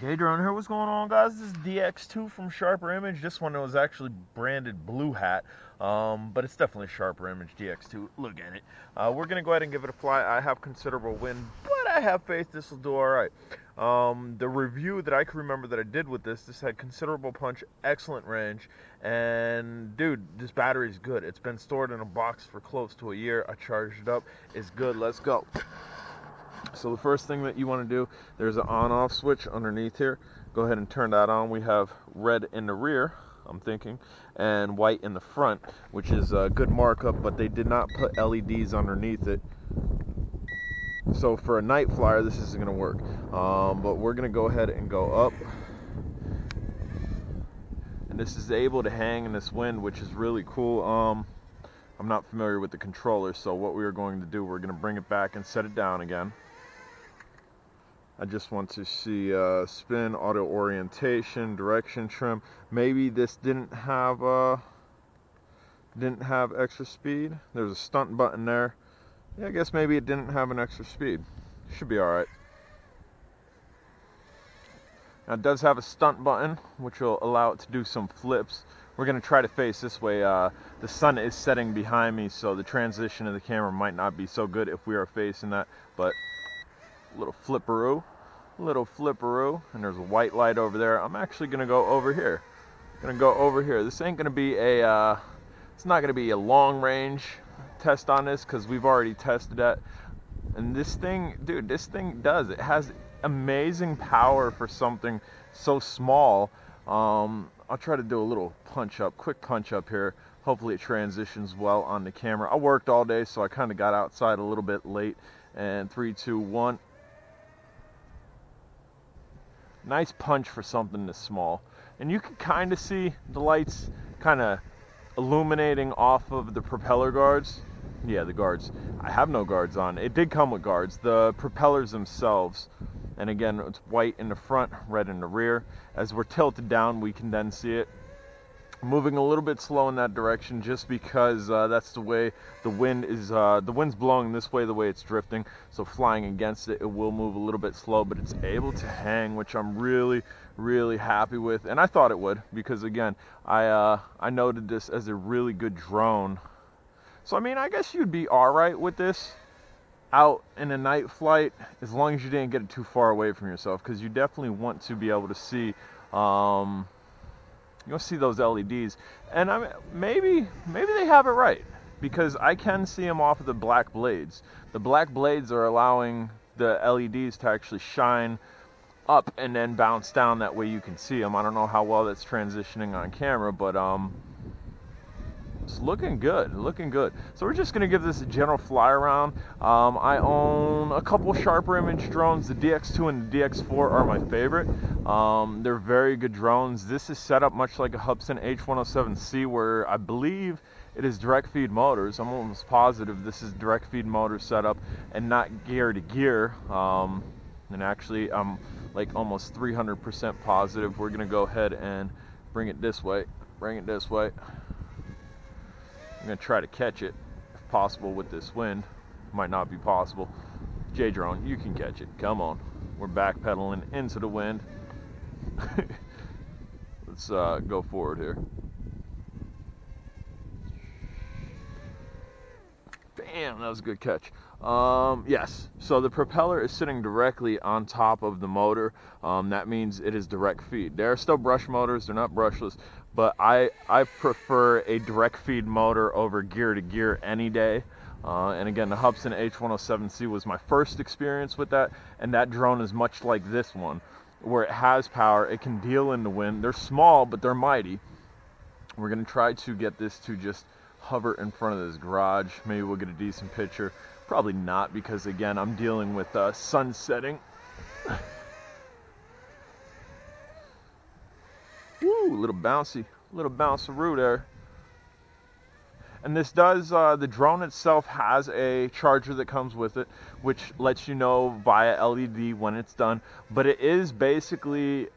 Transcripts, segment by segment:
Jay Drone here. What's going on, guys? This is DX-2 from Sharper Image. This one was actually branded Blue Hat, but it's definitely Sharper Image DX-2. Look at it. We're going to go ahead and give it a fly. I have considerable wind, but I have faith this will do all right. The review that I can remember that I did with this had considerable punch, excellent range, and dude, this battery is good. It's been stored in a box for close to a year. I charged it up. It's good. Let's go. So the first thing that you want to do, there's an on-off switch underneath here. Go ahead and turn that on. We have red in the rear, I'm thinking, and white in the front, which is a good markup, but they did not put LEDs underneath it. So for a night flyer, this isn't going to work. But we're going to go ahead and go up. And this is able to hang in this wind, which is really cool. I'm not familiar with the controller, so what we are going to do, we're going to bring it back and set it down again. I just want to see spin, auto orientation, direction trim. Maybe this didn't have extra speed. There's a stunt button there. Yeah, I guess maybe it didn't have an extra speed. Should be all right. Now it does have a stunt button, which will allow it to do some flips. We're going to try to face this way. The sun is setting behind me, so the transition of the camera might not be so good if we are facing that, but little flipperoo, and there's a white light over there. I'm actually gonna go over here. This ain't gonna be a it's not gonna be a long range test on this because we've already tested that. And this thing, dude, it has amazing power for something so small. I'll try to do a little quick punch up here. Hopefully it transitions well on the camera. I worked all day, so I kind of got outside a little bit late. And 3, 2, 1. Nice punch for something this small. And you can kind of see the lights kind of illuminating off of the propeller guards. Yeah, the guards. I have no guards on. It did come with guards. The propellers themselves. And again, it's white in the front, red in the rear. As we're tilted down, we can then see it. Moving a little bit slow in that direction just because that's the way the wind is. The wind's blowing this way, the way it's drifting, so flying against it, it will move a little bit slow, but it's able to hang, which I'm really happy with. And I thought it would, because again, I noted this as a really good drone. So I mean, I guess you'd be all right with this out in a night flight, as long as you didn't get it too far away from yourself, because you definitely want to be able to see you'll see those LEDs, and I mean, maybe they have it right, because I can see them off of the black blades. The black blades are allowing the LEDs to actually shine up and then bounce down. That way you can see them. I don't know how well that's transitioning on camera, but it's looking good, So we're just going to give this a general fly around. I own a couple Sharper Image drones. The DX-2 and the DX-4 are my favorite. They're very good drones. This is set up much like a Hubsan H107C, where I believe it is direct feed motors. I'm almost positive this is direct feed motor setup and not gear to gear. And actually, I'm like almost 300% positive. We're going to go ahead and bring it this way. I'm going to try to catch it, if possible, with this wind. Might not be possible. J-Drone, you can catch it. Come on. We're backpedaling into the wind. Let's go forward here. Bam, that was a good catch. Yes, so the propeller is sitting directly on top of the motor. That means it is direct feed. They're still brush motors, they're not brushless, but I prefer a direct feed motor over gear to gear any day. And again, the Hubsan H107C was my first experience with that, and that drone is much like this one, where it has power, it can deal in the wind. They're small, but they're mighty. We're going to try to get this to just hover in front of this garage. Maybe we'll get a decent picture. Probably not, because again, I'm dealing with sun setting. Woo, little bounceroo there. And this does, the drone itself has a charger that comes with it, which lets you know via LED when it's done. But it is basically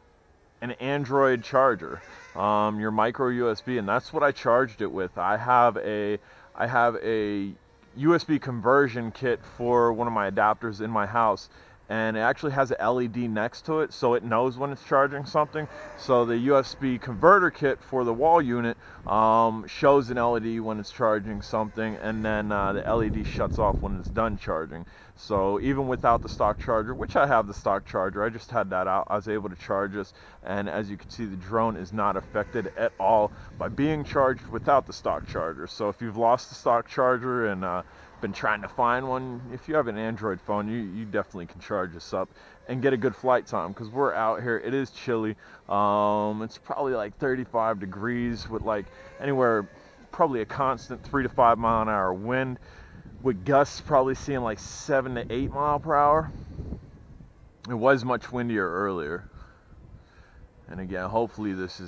an Android charger, your micro USB, and that's what I charged it with. I have a USB conversion kit for one of my adapters in my house, and it actually has an LED next to it, so it knows when it's charging something. So the USB converter kit for the wall unit shows an LED when it's charging something, and then the LED shuts off when it's done charging. So even without the stock charger, which I have the stock charger, I just had that out, I was able to charge this, and as you can see, the drone is not affected at all by being charged without the stock charger. So if you've lost the stock charger and been trying to find one, if you have an Android phone, you definitely can charge this up and get a good flight time, because we're out here, it is chilly. It's probably like 35 degrees with like anywhere, probably a constant 3 to 5 mile an hour wind, with gusts probably seeing like 7 to 8 mile per hour. It was much windier earlier. And again, hopefully this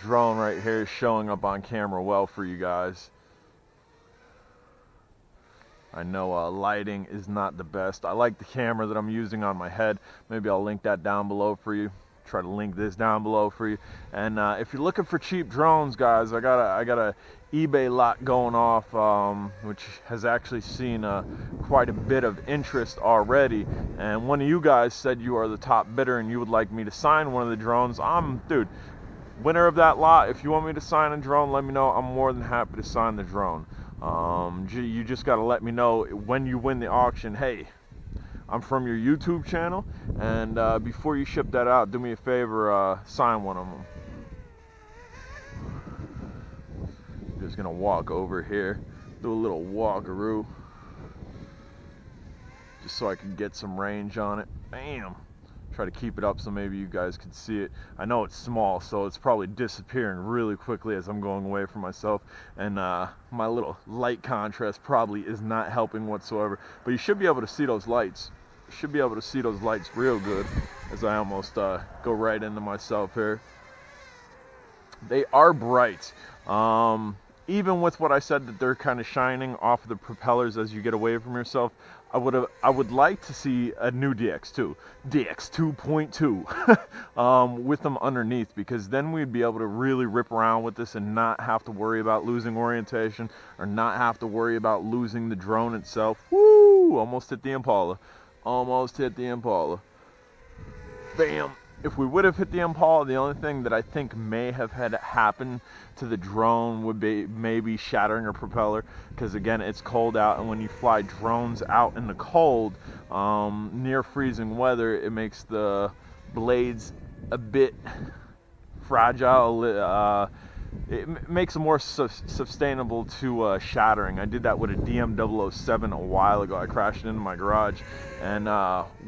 drone right here is showing up on camera well for you guys. I know lighting is not the best. I like the camera that I'm using on my head. Maybe I'll link that down below for you. Try to link this down below for you. And if you're looking for cheap drones, guys, I got a eBay lot going off, which has actually seen quite a bit of interest already. And one of you guys said you are the top bidder and you would like me to sign one of the drones. Dude, winner of that lot, if you want me to sign a drone, let me know. I'm more than happy to sign the drone. You just got to let me know when you win the auction. Hey, I'm from your YouTube channel, and before you ship that out, do me a favor, sign one of them. Just gonna walk over here, do a little walkaroo, just so I can get some range on it. Bam! Try to keep it up so maybe you guys can see it. I know it's small, so it's probably disappearing really quickly as I'm going away from myself, and my little light contrast probably is not helping whatsoever, but you should be able to see those lights. You should be able to see those lights real good as I almost go right into myself here. They are bright. Even with what I said that they're kind of shining off of the propellers as you get away from yourself, I would like to see a new DX-2, DX-2.2, with them underneath, because then we'd be able to really rip around with this and not have to worry about losing orientation or not have to worry about losing the drone itself. Woo! Almost hit the Impala. Almost hit the Impala. Bam! If we would have hit the Impala, the only thing that I think may have had happen to the drone would be maybe shattering a propeller, because again, it's cold out, and when you fly drones out in the cold, near freezing weather, it makes the blades a bit fragile. It makes them more sustainable to shattering. I did that with a DM-007 a while ago. I crashed it into my garage, and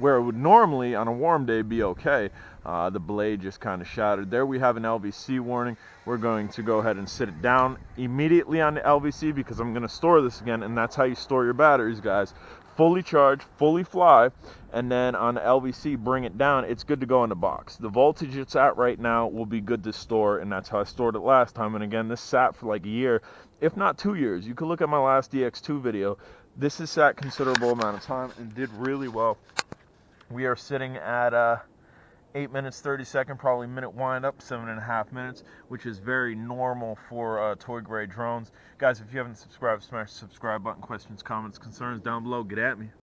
where it would normally on a warm day be okay, the blade just kind of shattered. There we have an LVC warning. We're going to go ahead and sit it down immediately on the LVC, because I'm going to store this again, and that's how you store your batteries, guys. Fully charge, fully fly, and then on the LVC, bring it down. It's good to go in the box. The voltage it's at right now will be good to store, and that's how I stored it last time. And again, this sat for like a year, if not 2 years. You can look at my last DX2 video. This has sat considerable amount of time and did really well. We are sitting at 8 minutes 30 seconds, probably minute wind up, 7.5 minutes, which is very normal for toy grade drones. Guys, if you haven't subscribed, smash the subscribe button. Questions, comments, concerns down below, get at me.